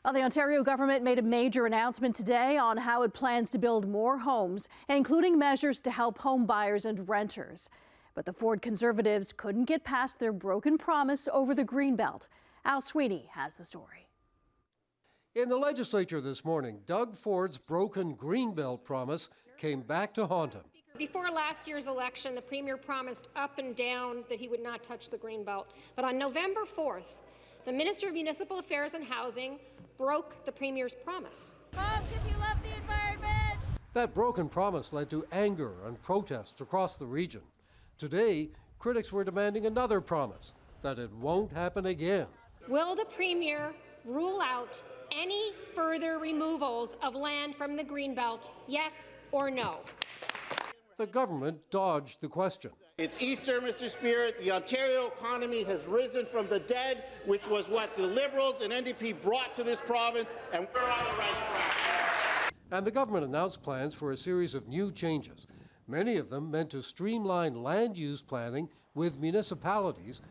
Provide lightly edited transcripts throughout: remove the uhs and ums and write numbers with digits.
Well, the Ontario government made a major announcement today on how it plans to build more homes, including measures to help home buyers and renters. But the Ford Conservatives couldn't get past their broken promise over the Greenbelt. Al Sweeney has the story. In the legislature this morning, Doug Ford's broken Greenbelt promise came back to haunt him. Before last year's election, the Premier promised up and down that he would not touch the Greenbelt. But on November 4th, the Minister of Municipal Affairs and Housing broke the Premier's promise. Moms, if you love the environment! That broken promise led to anger and protests across the region. Today, critics were demanding another promise, that it won't happen again. Will the Premier rule out any further removals of land from the Greenbelt, yes or no? The government dodged the question. It's Easter, Mr. Speaker. The Ontario economy has risen from the dead, which was what the Liberals and NDP brought to this province, and we're on the right track. And the government announced plans for a series of new changes, many of them meant to streamline land use planning with municipalities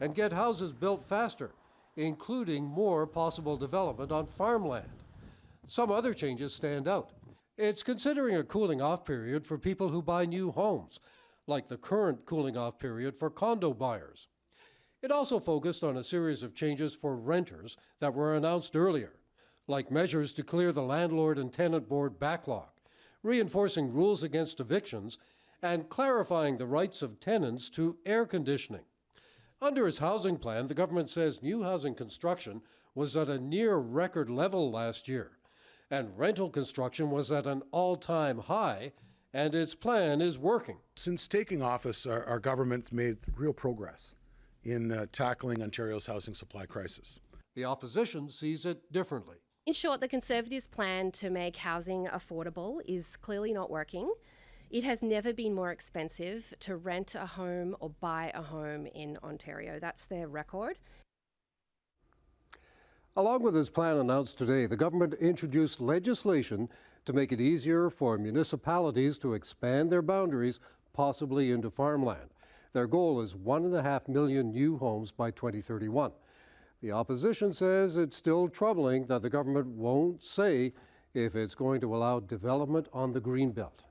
and get houses built faster, including more possible development on farmland. Some other changes stand out. It's considering a cooling-off period for people who buy new homes, like the current cooling-off period for condo buyers. It also focused on a series of changes for renters that were announced earlier, like measures to clear the landlord and tenant board backlog, reinforcing rules against evictions, and clarifying the rights of tenants to air conditioning. Under its housing plan, the government says new housing construction was at a near record level last year, and rental construction was at an all-time high, and its plan is working. Since taking office, our government's made real progress in tackling Ontario's housing supply crisis. The opposition sees it differently. In short, the Conservatives' plan to make housing affordable is clearly not working. It has never been more expensive to rent a home or buy a home in Ontario. That's their record. Along with its plan announced today, the government introduced legislation to make it easier for municipalities to expand their boundaries, possibly into farmland. Their goal is 1.5 million new homes by 2031. The opposition says it's still troubling that the government won't say if it's going to allow development on the Greenbelt.